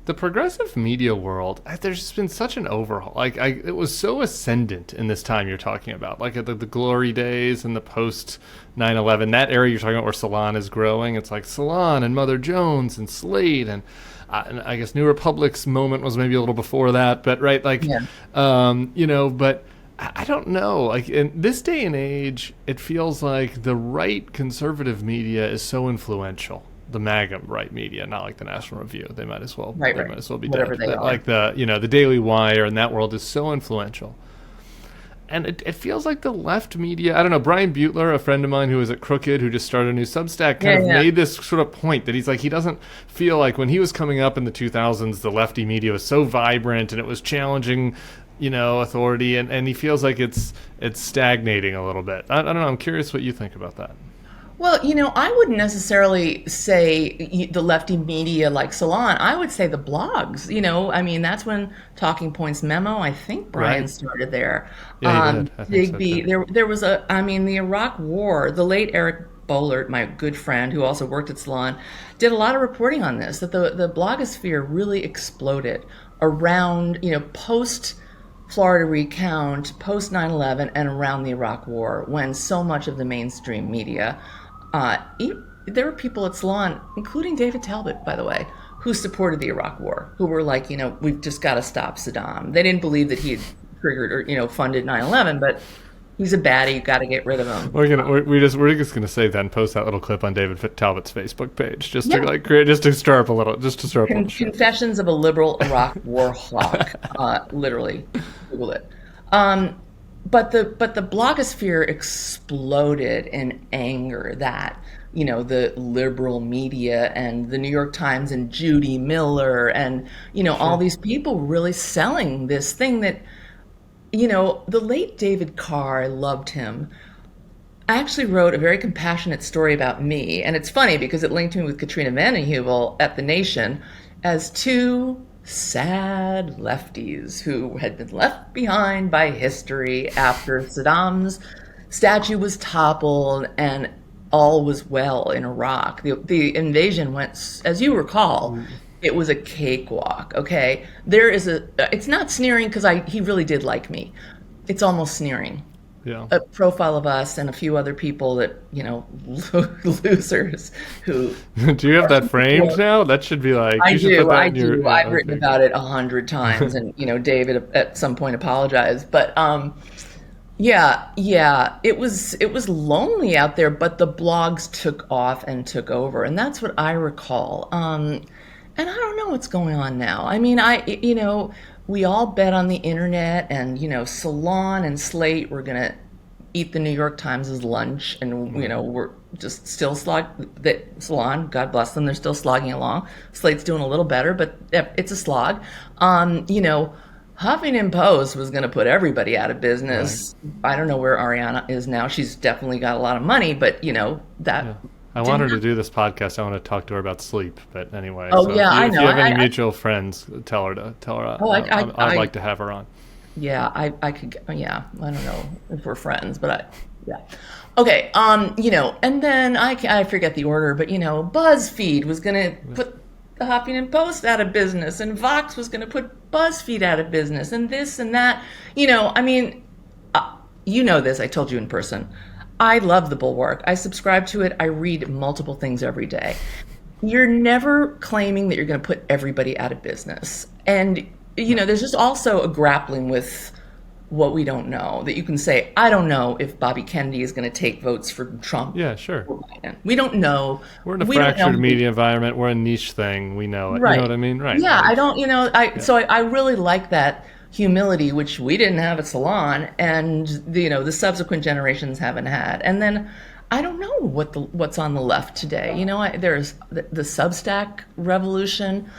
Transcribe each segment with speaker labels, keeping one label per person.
Speaker 1: the progressive media world, there's just been such an overhaul. It was so ascendant in this time you're talking about, like at the glory days and the post 9/11, that era you're talking about where Salon is growing. It's like Salon and Mother Jones and Slate and I guess New Republic's moment was maybe a little before that, but right, like,
Speaker 2: Yeah.
Speaker 1: but I don't know. Like in this day and age, it feels like the right conservative media is so influential. The MAGA right media, not like the National Review. They might as well.
Speaker 2: Right,
Speaker 1: They
Speaker 2: right.
Speaker 1: might as well be
Speaker 2: Whatever
Speaker 1: dead.
Speaker 2: they
Speaker 1: But
Speaker 2: are.
Speaker 1: like the Daily Wire and that world is so influential. And it feels like the left media, I don't know, Brian Butler, a friend of mine who was at Crooked, who just started a new Substack, kind of made this sort of point that he's like, he doesn't feel like when he was coming up in the 2000s, the lefty media was so vibrant and it was challenging, authority, and he feels like it's stagnating a little bit. I don't know, I'm curious what you think about that.
Speaker 2: Well, I wouldn't necessarily say the lefty media like Salon. I would say the blogs. I mean, that's when Talking Points Memo, I think Brian
Speaker 1: Right.
Speaker 2: started there.
Speaker 1: Yeah, he did. I think so,
Speaker 2: Digby,
Speaker 1: too.
Speaker 2: there was the Iraq War, the late Eric Boehlert, my good friend who also worked at Salon, did a lot of reporting on this, that the blogosphere really exploded around, post Florida recount, post 9/11, and around the Iraq War, when so much of the mainstream media, there were people at Salon, including David Talbot, by the way, who supported the Iraq War, who were like, we've just got to stop Saddam. They didn't believe that he had triggered or, funded 9/11, but he's a baddie, you got to get rid of him.
Speaker 1: We're just gonna say then post that little clip on David Talbot's Facebook page just to create, just to stir up a little, shit.
Speaker 2: Confessions of a Liberal Iraq War Hawk, literally, Google it. But the blogosphere exploded in anger that the liberal media and the New York Times and Judy Miller and all these people really selling this thing that the late David Carr, I loved him. I actually wrote a very compassionate story about me, and it's funny because it linked me with Katrina Vanden Heuvel at The Nation as two sad lefties who had been left behind by history after Saddam's statue was toppled and all was well in Iraq. The invasion went, as you recall, it was a cakewalk, okay? It's not sneering because he really did like me. It's almost sneering.
Speaker 1: Yeah.
Speaker 2: A profile of us and a few other people that, losers who...
Speaker 1: Do you have that framed now? That should be like...
Speaker 2: I
Speaker 1: you should
Speaker 2: do.
Speaker 1: put that
Speaker 2: I
Speaker 1: in your-
Speaker 2: do. I've
Speaker 1: okay.
Speaker 2: written about it 100 times, and David at some point apologized. But yeah, it was lonely out there, but the blogs took off and took over, and that's what I recall. And I don't know what's going on now. I mean, we all bet on the internet, and Salon and Slate were gonna eat the New York Times' lunch, and we're just still Salon, God bless them, they're still slogging along. Slate's doing a little better, but it's a slog. Huffington Post was going to put everybody out of business. Right. I don't know where Ariana is now. She's definitely got a lot of money, but that.
Speaker 1: Yeah. I want her to do this podcast. I want to talk to her about sleep. But anyway,
Speaker 2: I know.
Speaker 1: If you have any mutual friends, tell her.
Speaker 2: Oh,
Speaker 1: I'd like to have her on.
Speaker 2: Yeah, I could. Yeah, I don't know if we're friends, but yeah. Okay. And then I forget the order, but BuzzFeed was going to put the Huffington Post out of business, and Vox was going to put BuzzFeed out of business, and this and that. I mean, this. I told you in person. I love the Bulwark. I subscribe to it. I read multiple things every day. You're never claiming that you're going to put everybody out of business. And, there's just also a grappling with what we don't know, that you can say, I don't know if Bobby Kennedy is going to take votes for Trump.
Speaker 1: Yeah, sure.
Speaker 2: Or Biden. We don't know.
Speaker 1: We're in a fractured media environment. We're a niche thing. We know it.
Speaker 2: Right.
Speaker 1: You know what I mean? Right.
Speaker 2: Yeah, I don't, So I really like that humility, which we didn't have at Salon, and the subsequent generations haven't had. And then I don't know what's on the left today. There's the Substack revolution.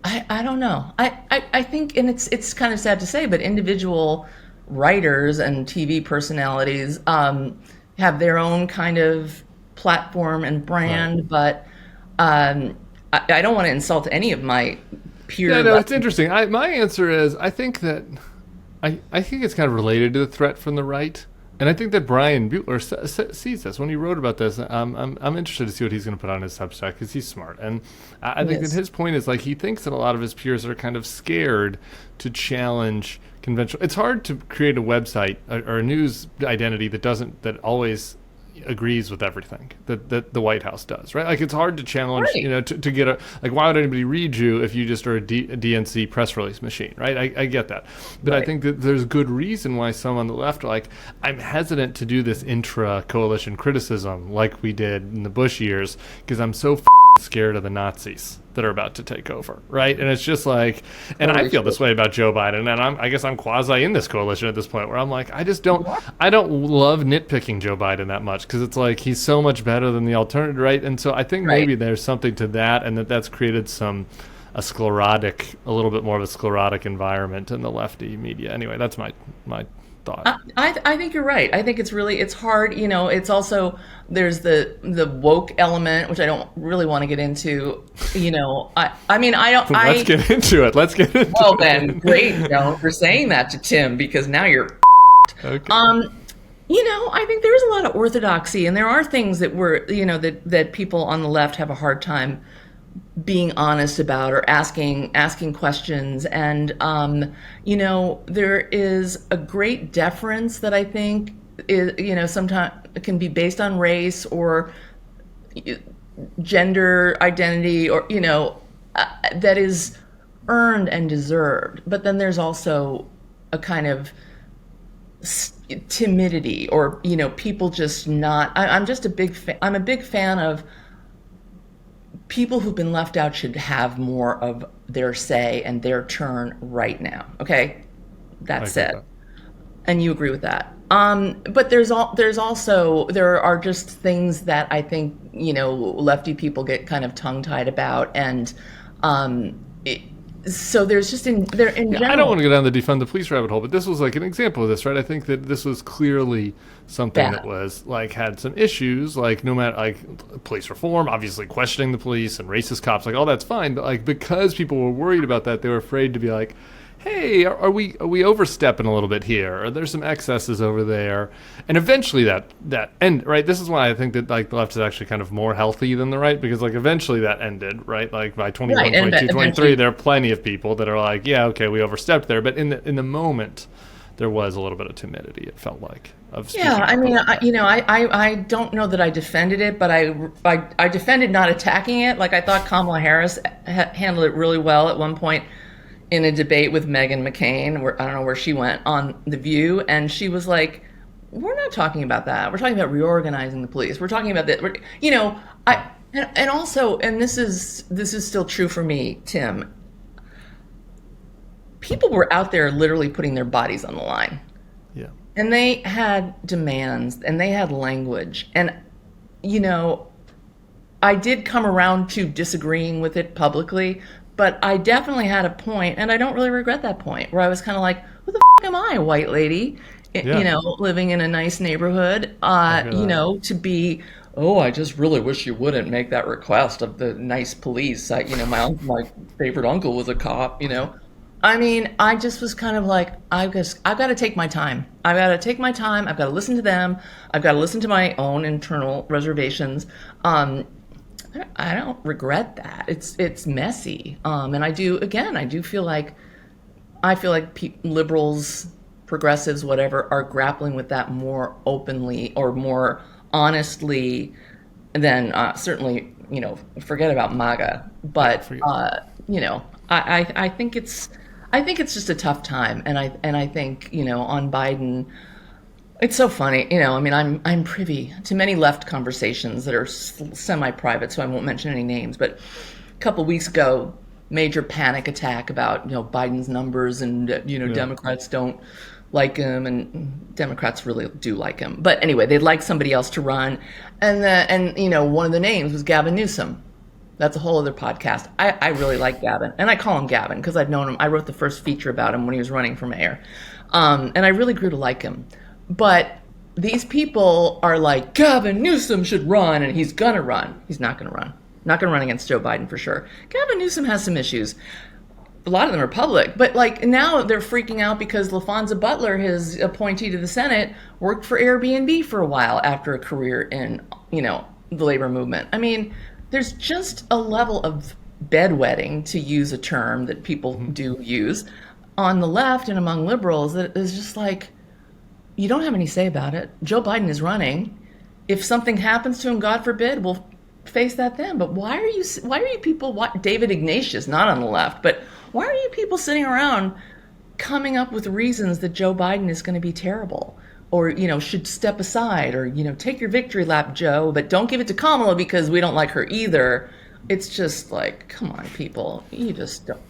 Speaker 2: I don't know. I think, and it's kind of sad to say, but individual writers and TV personalities have their own kind of platform and brand, right. But I don't want to insult any of my peers.
Speaker 1: Yeah, no, it's interesting. My answer is I think that I think it's kind of related to the threat from the right. And I think that Brian Butler sees this when he wrote about this. I'm interested to see what he's going to put on his Substack because he's smart, and I think that his point is like he thinks that a lot of his peers are kind of scared to challenge conventional. It's hard to create a website or a news identity that always agrees with everything that the White House does, right? Like it's hard to challenge, to get why would anybody read you if you just are a DNC press release machine, right? I get that. But I think that there's good reason why some on the left are like, I'm hesitant to do this intra-coalition criticism like we did in the Bush years because I'm so scared of the Nazis that are about to take over, right? And it's just like, and I feel this way about Joe Biden, and I guess I'm quasi in this coalition at this point where I'm like, I don't love nitpicking Joe Biden that much because it's like he's so much better than the alternative, right? And so I think maybe there's something to that, and that's created a little bit more of a sclerotic environment in the lefty media. Anyway, that's my thought.
Speaker 2: I think you're right. I think it's hard. It's also, there's the woke element, which I don't really want to get into. I mean, I don't.
Speaker 1: Let's get into it.
Speaker 2: Well, then, great, Joan, for saying that to Tim, because now you're.
Speaker 1: Okay.
Speaker 2: I think there's a lot of orthodoxy, and there are things that that people on the left have a hard time being honest about or asking questions. And, there is a great deference that I think is, sometimes can be based on race or gender identity or, that is earned and deserved. But then there's also a kind of timidity or, people just not, I'm just a big fan of people who've been left out should have more of their say and their turn right now. Okay, that's it. And you agree with that. But there are just things that I think, lefty people get kind of tongue-tied about, and so there's just in general.
Speaker 1: I don't want to go down the defund the police rabbit hole, but this was like an example of this, right? I think that this was clearly something that was like had some issues, like no matter like police reform, obviously questioning the police and racist cops, like all that's fine, but like because people were worried about that, they were afraid to be like, hey, are we overstepping a little bit here? Or there's some excesses over there. And eventually that end, right? This is why I think that like the left is actually kind of more healthy than the right, because like eventually that ended, right? Like by 21, 22, 23, there are plenty of people that are like, yeah, okay, we overstepped there. But in the moment, there was a little bit of timidity, it felt like.
Speaker 2: I mean, I don't know that I defended it, but I defended not attacking it. Like I thought Kamala Harris handled it really well at one point in a debate with Meghan McCain, where I don't know where she went on The View, and she was like, "We're not talking about that. We're talking about reorganizing the police. We're talking about that." And also, and this is still true for me, Tim. People were out there literally putting their bodies on the line.
Speaker 1: Yeah.
Speaker 2: And they had demands, and they had language, and I did come around to disagreeing with it publicly. But I definitely had a point, and I don't really regret that point, where I was kind of like, who the am I, a white lady, living in a nice neighborhood, to be, I just really wish you wouldn't make that request of the nice police. My favorite uncle was a cop, I mean, I just was kind of like, I've got to take my time. I've got to listen to them. I've got to listen to my own internal reservations. I don't regret that. It's messy, and I do feel like liberals, progressives, whatever, are grappling with that more openly or more honestly than certainly forget about MAGA. But I think it's just a tough time, and I think on Biden. It's so funny, I mean, I'm privy to many left conversations that are semi-private, so I won't mention any names. But a couple weeks ago, major panic attack about Biden's numbers, and Democrats don't like him, and Democrats really do like him. But anyway, they'd like somebody else to run, and one of the names was Gavin Newsom. That's a whole other podcast. I really like Gavin, and I call him Gavin because I've known him. I wrote the first feature about him when he was running for mayor, and I really grew to like him. But these people are like, Gavin Newsom should run, and he's going to run. He's not going to run. Not going to run against Joe Biden for sure. Gavin Newsom has some issues. a lot of them are public, but like now they're freaking out because LaFonza Butler, his appointee to the Senate, worked for Airbnb for a while after a career in, the labor movement. I mean, there's just a level of bedwetting, to use a term that people do use, on the left and among liberals that is just like, you don't have any say about it. Joe Biden is running. If something happens to him, God forbid, we'll face that then. But why are you people, David Ignatius, not on the left, but why are you people sitting around coming up with reasons that Joe Biden is going to be terrible, or, should step aside, or, take your victory lap, Joe, but don't give it to Kamala because we don't like her either. It's just like, come on, people. You just don't.